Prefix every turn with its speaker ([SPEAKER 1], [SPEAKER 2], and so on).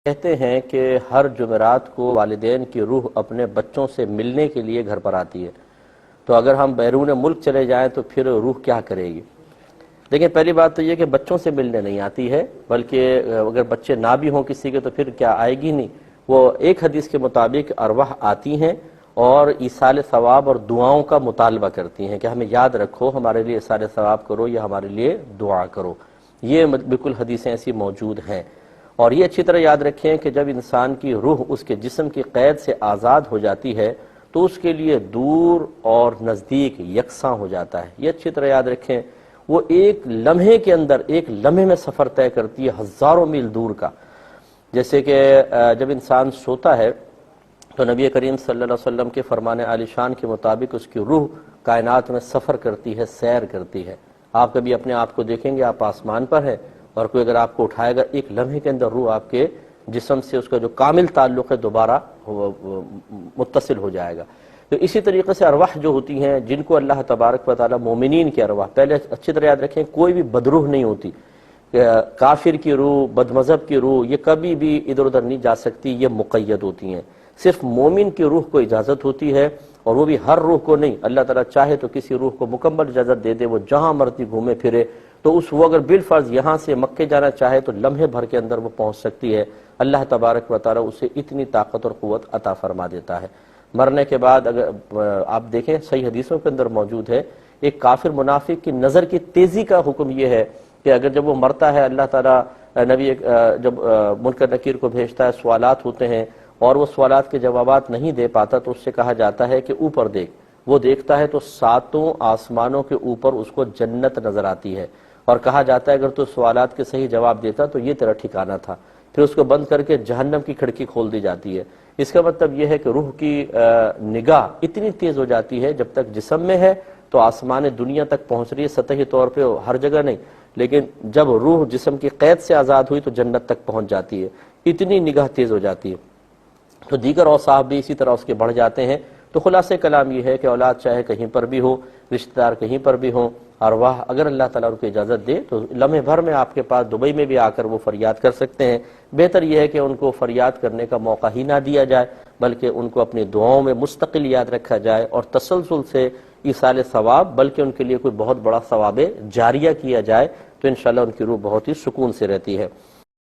[SPEAKER 1] کہتے ہیں کہ ہر جمعرات کو والدین کی روح اپنے بچوں سے ملنے کے لیے گھر پر آتی ہے، تو اگر ہم بیرون ملک چلے جائیں تو پھر روح کیا کرے گی؟ دیکھیں، پہلی بات تو یہ کہ بچوں سے ملنے نہیں آتی ہے، بلکہ اگر بچے نہ بھی ہوں کسی کے تو پھر کیا آئے گی نہیں۔ وہ ایک حدیث کے مطابق ارواح آتی ہیں اور ایصال ثواب اور دعاؤں کا مطالبہ کرتی ہیں کہ ہمیں یاد رکھو، ہمارے لیے ایصال ثواب کرو یا ہمارے لیے دعا کرو۔ یہ بالکل حدیثیں ایسی موجود ہیں، اور یہ اچھی طرح یاد رکھیں کہ جب انسان کی روح اس کے جسم کی قید سے آزاد ہو جاتی ہے تو اس کے لیے دور اور نزدیک یکساں ہو جاتا ہے۔ یہ اچھی طرح یاد رکھیں، وہ ایک لمحے کے اندر، ایک لمحے میں سفر طے کرتی ہے ہزاروں میل دور کا۔ جیسے کہ جب انسان سوتا ہے تو نبی کریم صلی اللہ علیہ وسلم کے فرمان عالی شان کے مطابق اس کی روح کائنات میں سفر کرتی ہے، سیر کرتی ہے۔ آپ کبھی اپنے آپ کو دیکھیں گے، آپ آسمان پر ہیں اور کوئی اگر آپ کو اٹھائے گا، ایک لمحے کے اندر روح آپ کے جسم سے اس کا جو کامل تعلق ہے دوبارہ متصل ہو جائے گا۔ تو اسی طریقے سے ارواح جو ہوتی ہیں جن کو اللہ تبارک و تعالی مومنین کی ارواح، پہلے اچھی طرح یاد رکھیں کوئی بھی بدروح نہیں ہوتی، کافر کی روح، بد مذہب کی روح یہ کبھی بھی ادھر ادھر نہیں جا سکتی، یہ مقید ہوتی ہیں۔ صرف مومن کی روح کو اجازت ہوتی ہے، اور وہ بھی ہر روح کو نہیں۔ اللہ تعالیٰ چاہے تو کسی روح کو مکمل اجازت دے دے، وہ جہاں مرضی گھومے پھرے، تو وہ اگر بالفرض یہاں سے مکے جانا چاہے تو لمحے بھر کے اندر وہ پہنچ سکتی ہے۔ اللہ تبارک و تعالیٰ اسے اتنی طاقت اور قوت عطا فرما دیتا ہے۔ مرنے کے بعد اگر آپ دیکھیں صحیح حدیثوں کے اندر موجود ہے، ایک کافر منافق کی نظر کی تیزی کا حکم یہ ہے کہ اگر جب وہ مرتا ہے، اللہ تعالیٰ نبی جب منکر نکیر کو بھیجتا ہے، سوالات ہوتے ہیں اور وہ سوالات کے جوابات نہیں دے پاتا تو اس سے کہا جاتا ہے کہ اوپر دیکھ۔ وہ دیکھتا ہے تو ساتوں آسمانوں کے اوپر اس کو جنت نظر آتی ہے، اور کہا جاتا ہے اگر تو سوالات کے صحیح جواب دیتا تو یہ تیرا ٹھکانہ تھا۔ پھر اس کو بند کر کے جہنم کی کھڑکی کھول دی جاتی ہے۔ اس کا مطلب یہ ہے کہ روح کی نگاہ اتنی تیز ہو جاتی ہے، جب تک جسم میں ہے تو آسمان دنیا تک پہنچ رہی ہے، سطحی طور پہ ہر جگہ نہیں، لیکن جب روح جسم کی قید سے آزاد ہوئی تو جنت تک پہنچ جاتی ہے، اتنی نگاہ تیز ہو جاتی ہے۔ تو دیگر اوصاف بھی اسی طرح اس کے بڑھ جاتے ہیں۔ تو خلاصہ کلام یہ ہے کہ اولاد چاہے کہیں پر بھی ہو، رشتہ دار کہیں پر بھی ہوں، ارواح اگر اللہ تعالیٰ ان کو اجازت دے تو لمحے بھر میں آپ کے پاس دبئی میں بھی آ کر وہ فریاد کر سکتے ہیں۔ بہتر یہ ہے کہ ان کو فریاد کرنے کا موقع ہی نہ دیا جائے، بلکہ ان کو اپنی دعاؤں میں مستقل یاد رکھا جائے اور تسلسل سے ایصال ثواب، بلکہ ان کے لیے کوئی بہت بڑا ثواب جاریہ کیا جائے، تو انشاءاللہ ان کی روح بہت ہی سکون سے رہتی ہے۔